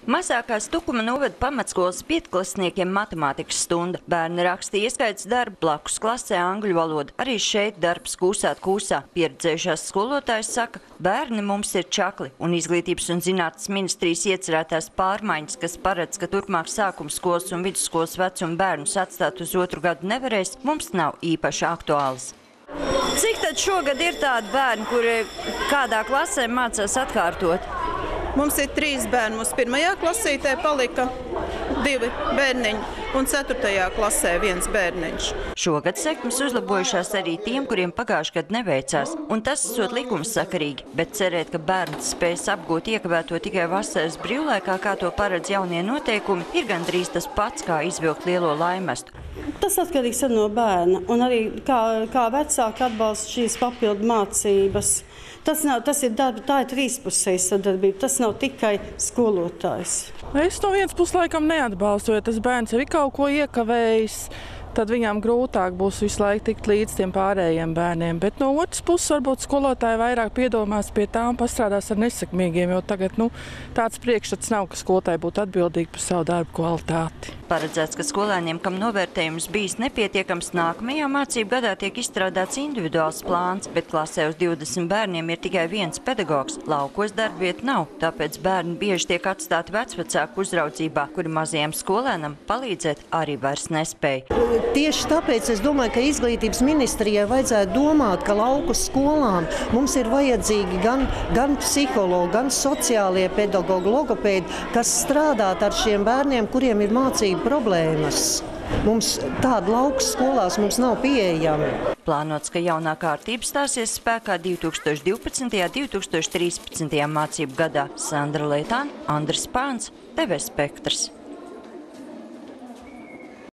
Mazākās Tukuma novada pamatskolas pietklasniekiem matemātikas stunda. Bērni raksta ieskaits darbu, blakus klasē angļu valodu. Arī šeit darbs kūsāt kūsā. Pieredzējušās skolotājs saka, bērni mums ir čakli, un Izglītības un zinātnes ministrijas iecerētās pārmaiņas, kas paredz, ka turpmāk sākumskolas un vidusskolas vecuma bērnus atstāt uz otru gadu nevarēs, mums nav īpaši aktuāls. Cik tad šogad ir tādi bērni, kuri kādā klasē mācās atkārtot? Mums ir 3 bērni. Mums 1. klasītē palika 2 bērniņi un 4. klasē 1 bērniņš. Šogad sekmes uzlabojušās arī tiem, kuriem pagājuši gadu neveicās, un tas esot likumsakarīgi, bet cerēt, ka bērns spēs apgūt iekavēto tikai vasaras brīvlaikā, kā to paredz jaunie noteikumi, ir gandrīz tas pats, kā izvilkt lielo laimestu. Tas atkarīgs no bērna, un arī kā vecāki atbalsta šīs papildu mācības. Tā ir trīspusēja sadarbība, tas nav tikai skolotājs. Es no vienas puses laikam neatbalstu, jo tas bērns jau ir kaut ko iekavējis, tad viņām grūtāk būs visu laiku tikt līdz tiem pārējiem bērniem. Bet no otras puses varbūt skolotāji vairāk piedomās pie tā un pastrādās ar nesekmīgiem, jo tagad tāds priekšstats nav, ka skolotāji būtu atbildīgi par savu darbu kvalitāti. Paredzēts, ka skolēniem, kam novērtējums bijis nepietiekams, nākamajā mācību gadā tiek izstrādāts individuāls plāns, bet klasē uz 20 bērniem ir tikai 1 pedagogs. Laukos darbvieta nav, tāpēc bērni bieži tiek atstāti vecvecāku uzraudzībā, kuri mazajam skolēnam palīdzēt arī vairs nespēj. Tieši tāpēc es domāju, ka Izglītības ministrijai vajadzētu domāt, ka lauku skolām mums ir vajadzīgi gan psihologi, gan sociālie pedagogi, logopēdi, kas strādāt ar šiem bērniem, kuriem ir mācību problēmas. Mums tāda lauku skolās mums nav pieejama. Plānots, ka jaunā kārtība stāsies spēkā 2012. un 2013. mācību gadā. Sandra Leitāna, Andris Pāns, TV Spektrs.